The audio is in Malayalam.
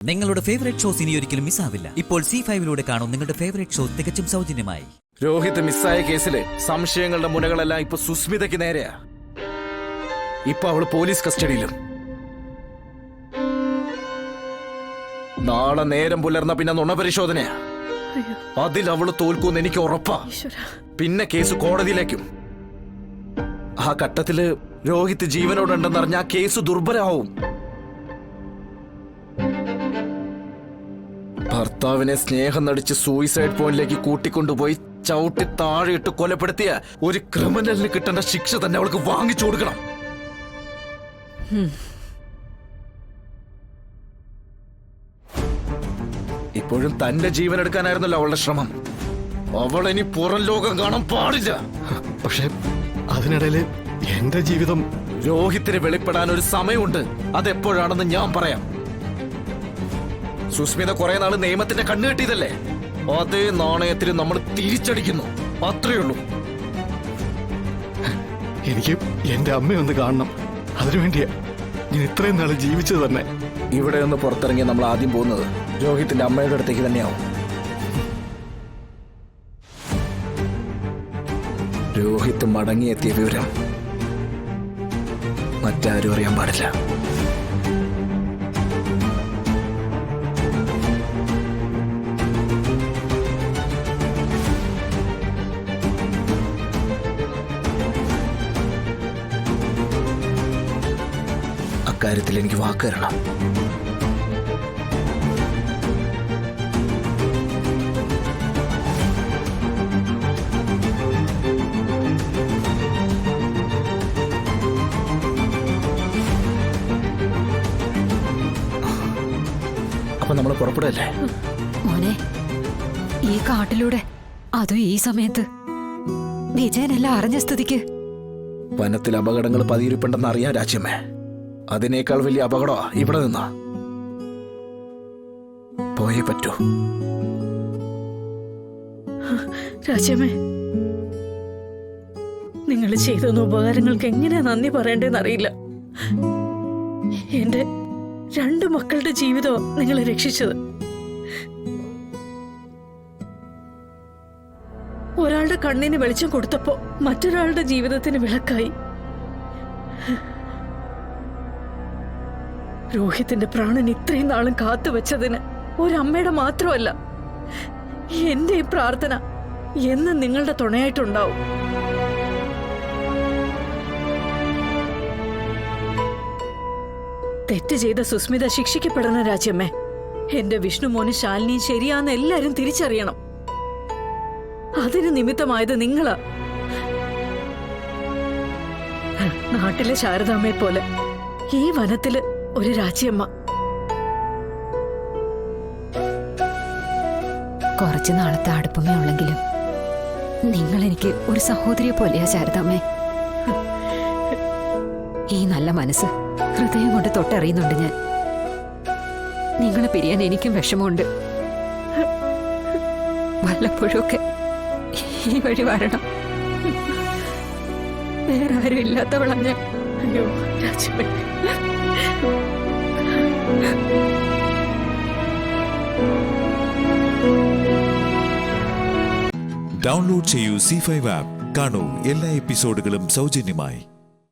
നിങ്ങളുടെ ഫേവറേറ്റ് ഷോസ് ഇനി ഒരിക്കലും മിസ്സാവില്ല. ഇപ്പോൾ C5 കാണും നിങ്ങളുടെ ഫേവറേറ്റ് ഷോ തികച്ചും സൗജന്യമായി. രോഹിത് മിസ്സായ കേസിലെ സംശയങ്ങളുടെ മുനകളെല്ലാം ഇപ്പൊ സുസ്മിതയ്ക്ക് നേരെയാ. ഇപ്പൊ അവള് പോലീസ് കസ്റ്റഡിയിലും. നാളെ നേരം പുലർന്ന പിന്നെ നുണപരിശോധനയാ. അതിൽ അവള് തോൽക്കൂന്ന് എനിക്ക് ഉറപ്പാ. പിന്നെ കേസ് കോടതിയിലേക്കും. ആ ഘട്ടത്തില് രോഹിത് ജീവനോടുണ്ടെന്നറിഞ്ഞ ആ കേസ് ദുർബലമാവും. ഭർത്താവിനെ സ്നേഹം നടിച്ച് സൂയിസൈഡ് പോയിന്റിലേക്ക് കൂട്ടിക്കൊണ്ടുപോയി ചവിട്ടി താഴെയിട്ട് കൊലപ്പെടുത്തിയ ഒരു ക്രിമിനലിന് കിട്ടേണ്ട ശിക്ഷ തന്നെ അവൾക്ക് വാങ്ങിച്ചു കൊടുക്കണം. ഇപ്പോഴും തന്റെ ജീവൻ എടുക്കാനായിരുന്നല്ലോ അവളുടെ ശ്രമം. അവൾ ഇനി പുറം ലോകം കാണാൻ പാടില്ല. പക്ഷെ അതിനിടയില് എന്റെ ജീവിതം രോഹിത്തിന് വെളിപ്പെടാൻ ഒരു സമയമുണ്ട്. അതെപ്പോഴാണെന്ന് ഞാൻ പറയാം. സുസ്മിത കുറെ നാള് നിയമത്തിന്റെ കണ്ണു കെട്ടിയതല്ലേ? അതേ നാണയത്തിന് നമ്മൾ തിരിച്ചടിക്കുന്നു. അത്രേ ഉള്ളൂ. എനിക്ക് എന്റെ അമ്മയൊന്ന് കാണണം. അതിനുവേണ്ടിയാ ഞാൻ ഇത്രയും നാള് ജീവിച്ചത് തന്നെ. ഇവിടെ നിന്ന് പുറത്തിറങ്ങി നമ്മൾ ആദ്യം പോകുന്നത് രോഹിത്തിന്റെ അമ്മയുടെ അടുത്തേക്ക് തന്നെയാവും. രോഹിത് മടങ്ങിയെത്തിയ വിവരം മറ്റാരും അറിയാൻ പാടില്ല. അക്കാര്യത്തിൽ എനിക്ക് വാക്ക് തരണം. അപ്പൊ നമ്മൾ പുറപ്പെടല്ലേ? മോനെ, ഈ കാട്ടിലൂടെ അതും ഈ സമയത്ത് വിജയനെല്ലാം അറിഞ്ഞ സ്ഥിതിക്ക് വനത്തിൽ അപകടങ്ങൾ പതിയിരിപ്പുണ്ടെന്ന് അറിയാൻ രാജ്യമേ. അതിനേക്കാൾ വലിയ അപകടമാ ഇവിടെ നിന്നാ. പോയേ പറ്റൂ. രാജ്യമേ, നിങ്ങൾ ചെയ്തുന്ന ഉപകാരങ്ങൾക്ക് എങ്ങനെയാ നന്ദി പറയേണ്ടതെന്ന് അറിയില്ല. എന്റെ 2 മക്കളുടെ ജീവിതം നിങ്ങൾ രക്ഷിച്ചത്. ഒരാളുടെ കണ്ണിന് വെളിച്ചം കൊടുത്തപ്പോ മറ്റൊരാളുടെ ജീവിതത്തിന് വിളക്കായി. രോഹിത്തിന്റെ പ്രാണൻ ഇത്രയും നാളും കാത്തുവച്ചതിന് ഒരമ്മയുടെ മാത്രമല്ല, എന്റെ ഈ പ്രാർത്ഥന എന്നും നിങ്ങളുടെ തുണയായിട്ടുണ്ടാവും. തെറ്റ് ചെയ്ത സുസ്മിത ശിക്ഷിക്കപ്പെടണം രാജ്യമ്മേ. എന്റെ വിഷ്ണുമോന് ശാലിനി ശരിയാന്ന് എല്ലാരും തിരിച്ചറിയണം. അതിന് നിമിത്തമായത് നിങ്ങളാ. നാട്ടിലെ ശാരദാമ്മയെ പോലെ ഈ വനത്തില് ഒരു രാജ്യമ്മ. കുറച്ചു നാളത്തെ അടുപ്പമേ ഉള്ളെങ്കിലും നിങ്ങൾ എനിക്ക് ഒരു സഹോദരിയെ പോലെയാ ശാരദാമ്മേ. ഈ നല്ല മനസ്സ് ഹൃദയം കൊണ്ട് തൊട്ടറിയുന്നുണ്ട് ഞാൻ. നിങ്ങളെ പിരിയാൻ എനിക്കും വിഷമമുണ്ട്. വല്ലപ്പോഴൊക്കെ ഈ വഴി വരണം. വേറെ ആരും ഇല്ലാത്തവളാ ഞാൻ. അയ്യോ രാജ്യമേ, ഡൗൺലോഡ് ചെയ്യൂ C5 ആപ്പ്. കാണൂ എല്ലാ എപ്പിസോഡുകളും സൗജന്യമായി.